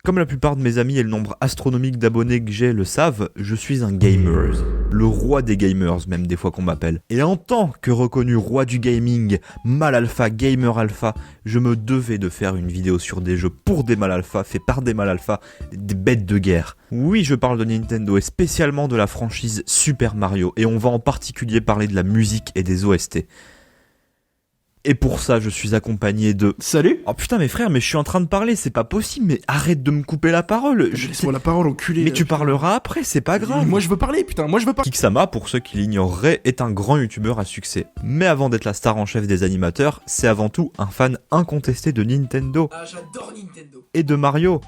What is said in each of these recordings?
Comme la plupart de mes amis et le nombre astronomique d'abonnés que j'ai le savent, je suis un gamer. Le roi des gamers même des fois qu'on m'appelle. Et en tant que reconnu roi du gaming, mal alpha, gamer alpha, je me devais de faire une vidéo sur des jeux pour des mal alpha, faits par des mal alpha, des bêtes de guerre. Oui, je parle de Nintendo et spécialement de la franchise Super Mario, et on va en particulier parler de la musique et des OST. Et pour ça, je suis accompagné de... Salut. Oh putain, mes frères, mais je suis en train de parler, c'est pas possible, mais arrête de me couper la parole. Laisse-moi la parole, enculé. Mais tu parleras après, c'est pas grave. Moi je veux parler, putain, moi je veux parler. Kiksama, pour ceux qui l'ignoreraient, est un grand youtubeur à succès. Mais avant d'être la star en chef des animateurs, c'est avant tout un fan incontesté de Nintendo. Ah, j'adore Nintendo. Et de Mario.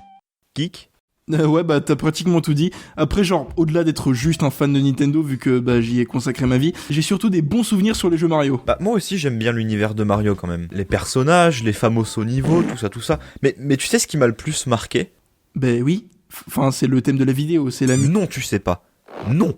Kik ? Ouais, bah t'as pratiquement tout dit. Après, genre, au-delà d'être juste un fan de Nintendo, vu que bah j'y ai consacré ma vie, j'ai surtout des bons souvenirs sur les jeux Mario. Bah moi aussi j'aime bien l'univers de Mario quand même. Les personnages, les famosos niveaux, tout ça. Mais tu sais ce qui m'a le plus marqué ? Bah oui, enfin c'est le thème de la vidéo, c'est la musique. Non, tu sais pas. Non.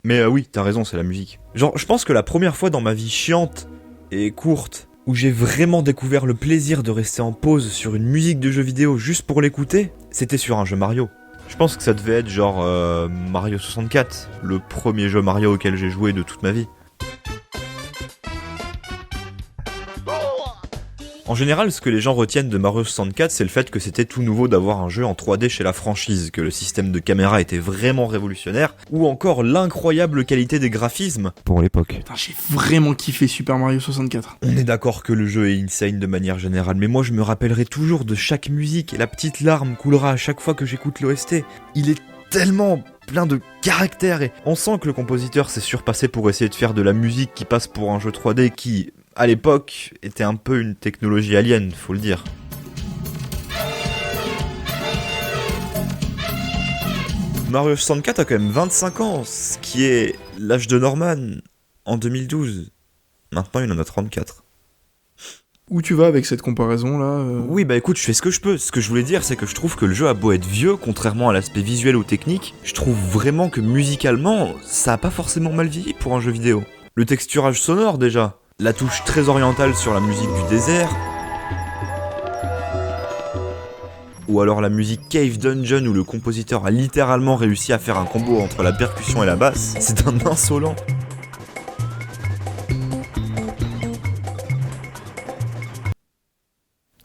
Mais oui, t'as raison, c'est la musique. Genre, je pense que la première fois dans ma vie chiante et courte, où j'ai vraiment découvert le plaisir de rester en pause sur une musique de jeu vidéo juste pour l'écouter, c'était sur un jeu Mario. Je pense que ça devait être genre Mario 64, le premier jeu Mario auquel j'ai joué de toute ma vie. En général, ce que les gens retiennent de Mario 64, c'est le fait que c'était tout nouveau d'avoir un jeu en 3D chez la franchise, que le système de caméra était vraiment révolutionnaire, ou encore l'incroyable qualité des graphismes pour l'époque. Putain, j'ai vraiment kiffé Super Mario 64. On est d'accord que le jeu est insane de manière générale, mais moi je me rappellerai toujours de chaque musique, et la petite larme coulera à chaque fois que j'écoute l'OST. Il est tellement plein de caractère, et on sent que le compositeur s'est surpassé pour essayer de faire de la musique qui passe pour un jeu 3D qui... à l'époque, était un peu une technologie alien, faut le dire. Mario 64 a quand même 25 ans, ce qui est l'âge de Norman en 2012. Maintenant, il en a 34. Où tu vas avec cette comparaison là Oui, bah écoute, je fais ce que je peux. Ce que je voulais dire, c'est que je trouve que le jeu a beau être vieux, contrairement à l'aspect visuel ou technique, je trouve vraiment que musicalement, ça a pas forcément mal vieilli pour un jeu vidéo. Le texturage sonore déjà. La touche très orientale sur la musique du désert. Ou alors la musique Cave Dungeon où le compositeur a littéralement réussi à faire un combo entre la percussion et la basse. C'est un insolent.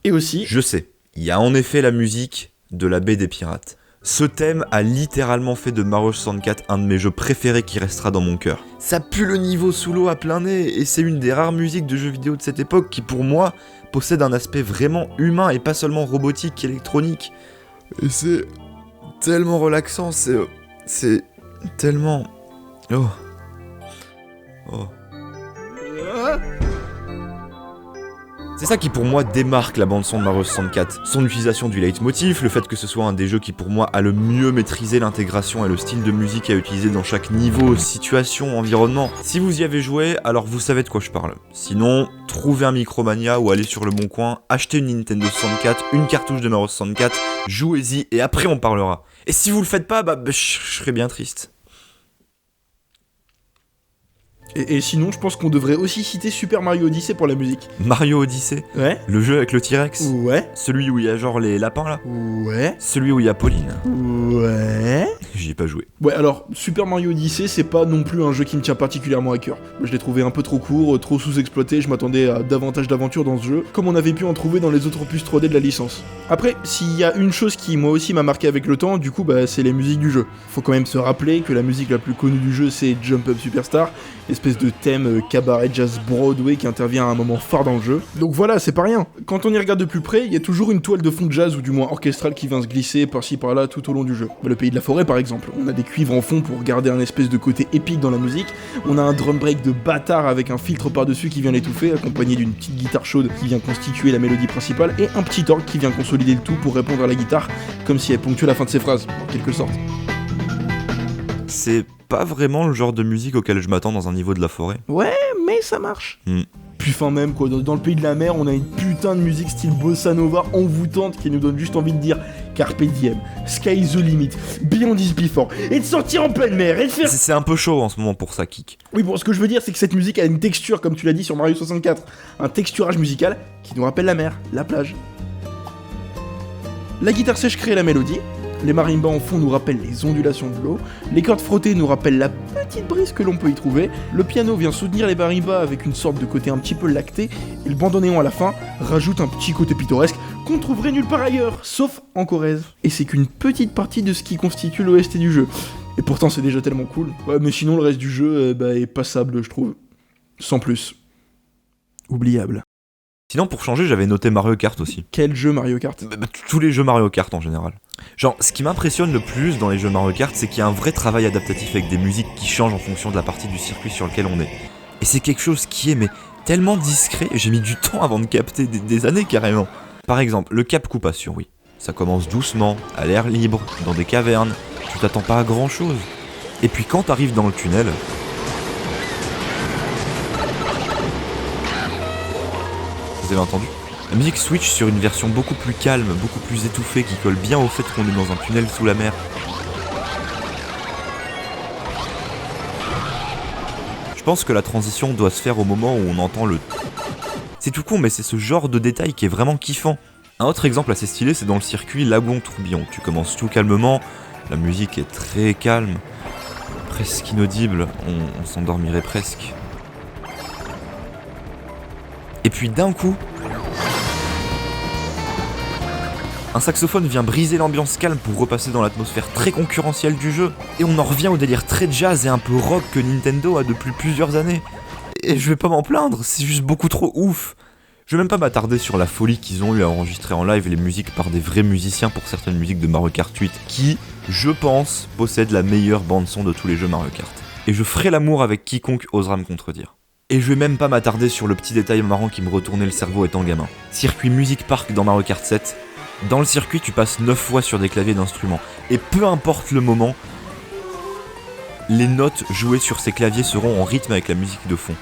Et aussi... Je sais, il y a en effet la musique de la baie des pirates. Ce thème a littéralement fait de Mario 64 un de mes jeux préférés qui restera dans mon cœur. Ça pue le niveau sous l'eau à plein nez, et c'est une des rares musiques de jeux vidéo de cette époque qui pour moi possède un aspect vraiment humain et pas seulement robotique, électronique. Et c'est tellement relaxant, c'est tellement... Oh. C'est ça qui pour moi démarque la bande son de Mario 64. Son utilisation du leitmotiv, le fait que ce soit un des jeux qui pour moi a le mieux maîtrisé l'intégration et le style de musique à utiliser dans chaque niveau, situation, environnement. Si vous y avez joué, alors vous savez de quoi je parle. Sinon, trouvez un Micromania ou allez sur le bon coin, achetez une Nintendo 64, une cartouche de Mario 64, jouez-y et après on parlera. Et si vous le faites pas, je serais bien triste. Et sinon, je pense qu'on devrait aussi citer Super Mario Odyssey pour la musique. Mario Odyssey, Ouais. le jeu avec le T-Rex, Ouais. celui où il y a genre les lapins là, Ouais. celui où il y a Pauline. Ouais. J'y ai pas joué. Ouais, alors, Super Mario Odyssey, c'est pas non plus un jeu qui me tient particulièrement à cœur. Je l'ai trouvé un peu trop court, trop sous-exploité, je m'attendais à davantage d'aventures dans ce jeu, comme on avait pu en trouver dans les autres opus 3D de la licence. Après, s'il y a une chose qui moi aussi m'a marqué avec le temps, du coup, bah c'est les musiques du jeu. Faut quand même se rappeler que la musique la plus connue du jeu, c'est Jump Up Superstar, espèce de thème cabaret jazz Broadway qui intervient à un moment phare dans le jeu. Donc voilà, c'est pas rien. Quand on y regarde de plus près, il y a toujours une toile de fond de jazz ou du moins orchestrale qui vient se glisser par-ci par-là tout au long du jeu. Le Pays de la Forêt par exemple, on a des cuivres en fond pour garder un espèce de côté épique dans la musique, on a un drum break de bâtard avec un filtre par-dessus qui vient l'étouffer, accompagné d'une petite guitare chaude qui vient constituer la mélodie principale, et un petit orgue qui vient consolider le tout pour répondre à la guitare, comme si elle ponctuait la fin de ses phrases, en quelque sorte. C'est pas vraiment le genre de musique auquel je m'attends dans un niveau de la forêt. Ouais, mais ça marche. Mm. Puis fin même quoi, dans le Pays de la Mer, on a une putain de musique style bossa nova envoûtante qui nous donne juste envie de dire Carpe diem, sky is the limit, beyond is before, et de sortir en pleine mer et de faire... C'est un peu chaud en ce moment pour ça, Kik. Oui, bon, ce que je veux dire, c'est que cette musique a une texture, comme tu l'as dit sur Mario 64, un texturage musical qui nous rappelle la mer, la plage. La guitare sèche crée la mélodie, les marimbas en fond nous rappellent les ondulations de l'eau, les cordes frottées nous rappellent la petite brise que l'on peut y trouver, le piano vient soutenir les marimbas avec une sorte de côté un petit peu lacté, et le bandoneon à la fin rajoute un petit côté pittoresque qu'on trouverait nulle part ailleurs, sauf en Corrèze. Et c'est qu'une petite partie de ce qui constitue l'OST du jeu. Et pourtant c'est déjà tellement cool. Ouais, mais sinon le reste du jeu est passable je trouve. Sans plus. Oubliable. Sinon, pour changer, j'avais noté Mario Kart aussi. Quel jeu Mario Kart? Tous les jeux Mario Kart en général. Genre, ce qui m'impressionne le plus dans les jeux Mario Kart, c'est qu'il y a un vrai travail adaptatif avec des musiques qui changent en fonction de la partie du circuit sur lequel on est. Et c'est quelque chose qui est tellement discret, j'ai mis du temps avant de capter, des années carrément. Par exemple, le cap coupe à sur oui. Ça commence doucement, à l'air libre, dans des cavernes, tu t'attends pas à grand chose. Et puis quand t'arrives dans le tunnel... Vous avez entendu? La musique switch sur une version beaucoup plus calme, beaucoup plus étouffée, qui colle bien au fait qu'on est dans un tunnel sous la mer. Je pense que la transition doit se faire au moment où on entend le... C'est tout con, mais c'est ce genre de détail qui est vraiment kiffant. Un autre exemple assez stylé, c'est dans le circuit Lagon-Tourbillon. Tu commences tout calmement, la musique est très calme, presque inaudible, on s'endormirait presque. Et puis d'un coup, un saxophone vient briser l'ambiance calme pour repasser dans l'atmosphère très concurrentielle du jeu, et on en revient au délire très jazz et un peu rock que Nintendo a depuis plusieurs années. Et je vais pas m'en plaindre, c'est juste beaucoup trop ouf. Je vais même pas m'attarder sur la folie qu'ils ont eu à enregistrer en live les musiques par des vrais musiciens pour certaines musiques de Mario Kart 8, qui, je pense, possèdent la meilleure bande-son de tous les jeux Mario Kart. Et je ferai l'amour avec quiconque osera me contredire. Et je vais même pas m'attarder sur le petit détail marrant qui me retournait le cerveau étant gamin. Circuit Music Park dans Mario Kart 7. Dans le circuit, tu passes 9 fois sur des claviers d'instruments. Et peu importe le moment, les notes jouées sur ces claviers seront en rythme avec la musique de fond.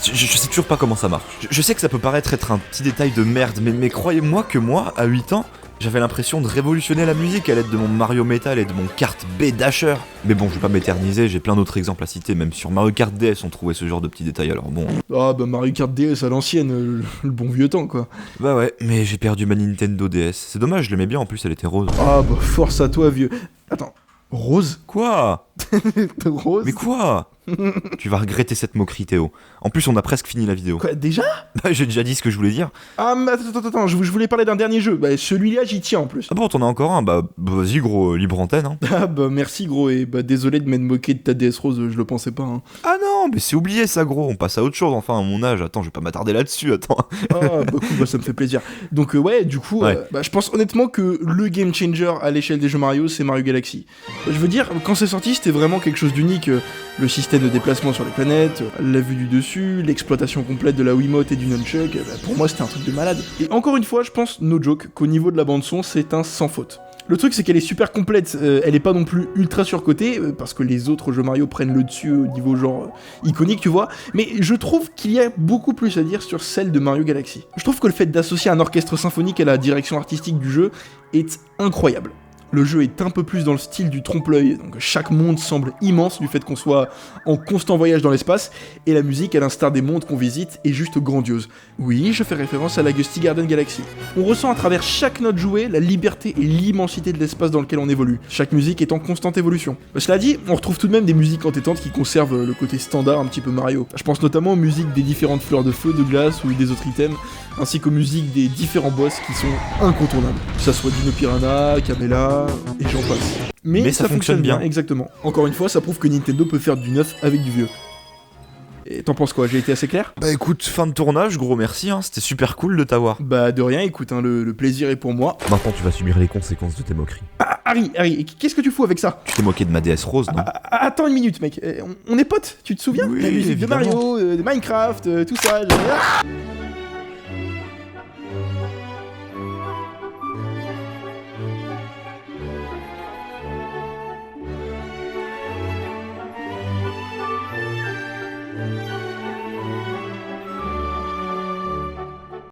Je sais toujours pas comment ça marche. Je sais que ça peut paraître être un petit détail de merde, mais croyez-moi que moi, à 8 ans, j'avais l'impression de révolutionner la musique à l'aide de mon Mario Metal et de mon Kart B Dasher. Mais bon, je vais pas m'éterniser, j'ai plein d'autres exemples à citer, même sur Mario Kart DS on trouvait ce genre de petits détails, alors bon... Ah bah Mario Kart DS à l'ancienne, le bon vieux temps quoi. Bah ouais, mais j'ai perdu ma Nintendo DS, c'est dommage, je l'aimais bien, en plus elle était rose. Ah bah force à toi vieux. Attends, rose? Quoi? Rose? Mais quoi? Tu vas regretter cette moquerie Théo. En plus on a presque fini la vidéo. Quoi, déjà? Bah j'ai déjà dit ce que je voulais dire. Ah mais attends, je voulais parler d'un dernier jeu, bah celui-là j'y tiens en plus. Ah bon, t'en as encore un? Bah vas-y gros, libre antenne hein. Ah bah merci gros, et bah désolé de m'être moqué de ta DS rose, je le pensais pas hein. Ah non, mais c'est oublié ça gros, on passe à autre chose enfin à mon âge, attends je vais pas m'attarder là-dessus, attends. Ah bah cool, bah ça me fait plaisir. Donc ouais, du coup, ouais. Bah, je pense honnêtement que le game changer à l'échelle des jeux Mario, c'est Mario Galaxy. Je veux dire, quand c'est sorti, c'était vraiment quelque chose d'unique. Le système de déplacement sur les planètes, la vue du dessus, l'exploitation complète de la Wiimote et du Nunchuk, bah, pour moi c'était un truc de malade. Et encore une fois, je pense, no joke, qu'au niveau de la bande son, c'est un sans faute. Le truc c'est qu'elle est super complète, elle est pas non plus ultra surcotée, parce que les autres jeux Mario prennent le dessus au niveau genre iconique tu vois, mais je trouve qu'il y a beaucoup plus à dire sur celle de Mario Galaxy. Je trouve que le fait d'associer un orchestre symphonique à la direction artistique du jeu est incroyable. Le jeu est un peu plus dans le style du trompe-l'œil, donc chaque monde semble immense du fait qu'on soit en constant voyage dans l'espace, et la musique, à l'instar des mondes qu'on visite, est juste grandiose. Oui, je fais référence à la Gusty Garden Galaxy. On ressent à travers chaque note jouée la liberté et l'immensité de l'espace dans lequel on évolue. Chaque musique est en constante évolution. Cela dit, on retrouve tout de même des musiques entêtantes qui conservent le côté standard un petit peu Mario. Je pense notamment aux musiques des différentes fleurs de feu, de glace ou des autres items, ainsi qu'aux musiques des différents boss qui sont incontournables. Que ça soit Dino Piranha, Kamela, et j'en passe. Mais ça fonctionne bien, exactement. Encore une fois, ça prouve que Nintendo peut faire du neuf avec du vieux. Et t'en penses quoi? J'ai été assez clair? Bah écoute, fin de tournage, gros merci, hein, c'était super cool de t'avoir. Bah de rien, écoute, hein, le plaisir est pour moi. Maintenant tu vas subir les conséquences de tes moqueries. Ah, Harry, qu'est-ce que tu fous avec ça? Tu t'es moqué de ma DS rose, non? Attends une minute, mec, on est potes, tu te souviens? Oui, la musique de évidemment. Mario, de Minecraft, tout ça...